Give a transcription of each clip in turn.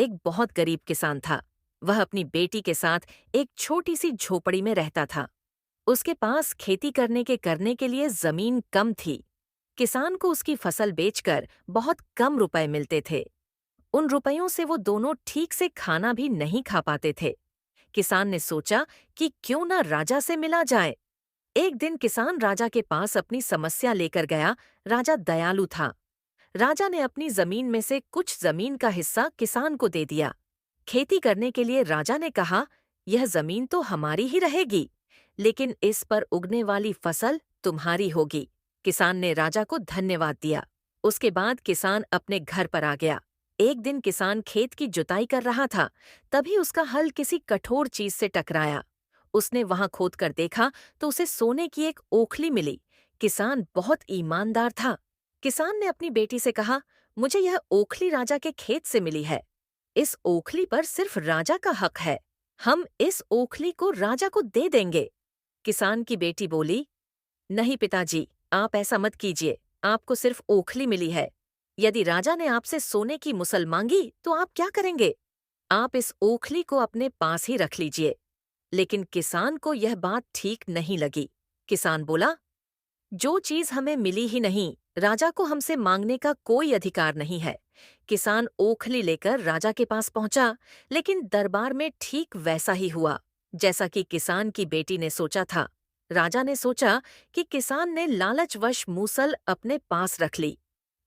एक बहुत गरीब किसान था। वह अपनी बेटी के साथ एक छोटी सी झोपड़ी में रहता था। उसके पास खेती करने के लिए जमीन कम थी। किसान को उसकी फसल बेचकर बहुत कम रुपए मिलते थे। उन रुपयों से वो दोनों ठीक से खाना भी नहीं खा पाते थे। किसान ने सोचा कि क्यों ना राजा से मिला जाए। एक दिन किसान राजा के पास अपनी समस्या लेकर गया। राजा दयालु था। राजा ने अपनी जमीन में से कुछ जमीन का हिस्सा किसान को दे दिया। खेती करने के लिए राजा ने कहा, यह जमीन तो हमारी ही रहेगी, लेकिन इस पर उगने वाली फसल तुम्हारी होगी। किसान ने राजा को धन्यवाद दिया। उसके बाद किसान अपने घर पर आ गया। एक दिन किसान खेत की जुताई कर रहा था। तभी उसका हल किसी कठोर चीज से टकराया। उसने वहां खोद कर देखा तो उसे सोने की एक ओखली मिली। किसान बहुत ईमानदार था। किसान ने अपनी बेटी से कहा, मुझे यह ओखली राजा के खेत से मिली है। इस ओखली पर सिर्फ राजा का हक है। हम इस ओखली को राजा को दे देंगे। किसान की बेटी बोली, नहीं पिताजी, आप ऐसा मत कीजिए। आपको सिर्फ ओखली मिली है। यदि राजा ने आपसे सोने की मुसल मांगी तो आप क्या करेंगे? आप इस ओखली को अपने पास ही रख लीजिए। लेकिन किसान को यह बात ठीक नहीं लगी। किसान बोला, जो चीज हमें मिली ही नहीं, राजा को हमसे मांगने का कोई अधिकार नहीं है। किसान ओखली लेकर राजा के पास पहुंचा, लेकिन दरबार में ठीक वैसा ही हुआ जैसा कि किसान की बेटी ने सोचा था। राजा ने सोचा कि किसान ने लालचवश मूसल अपने पास रख ली।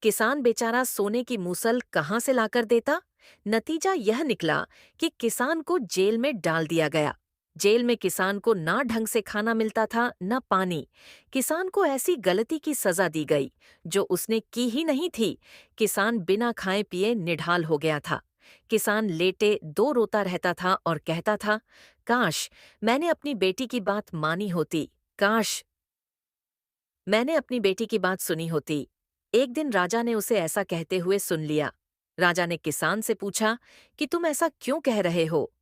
किसान बेचारा सोने की मूसल कहाँ से लाकर देता? नतीजा यह निकला कि किसान को जेल में डाल दिया गया। जेल में किसान को ना ढंग से खाना मिलता था, न पानी। किसान को ऐसी गलती की सजा दी गई जो उसने की ही नहीं थी। किसान बिना खाए पिए निढाल हो गया था। किसान लेटे दो रोता रहता था और कहता था, काश मैंने अपनी बेटी की बात मानी होती, काश मैंने अपनी बेटी की बात सुनी होती। एक दिन राजा ने उसे ऐसा कहते हुए सुन लिया। राजा ने किसान से पूछा कि तुम ऐसा क्यों कह रहे हो?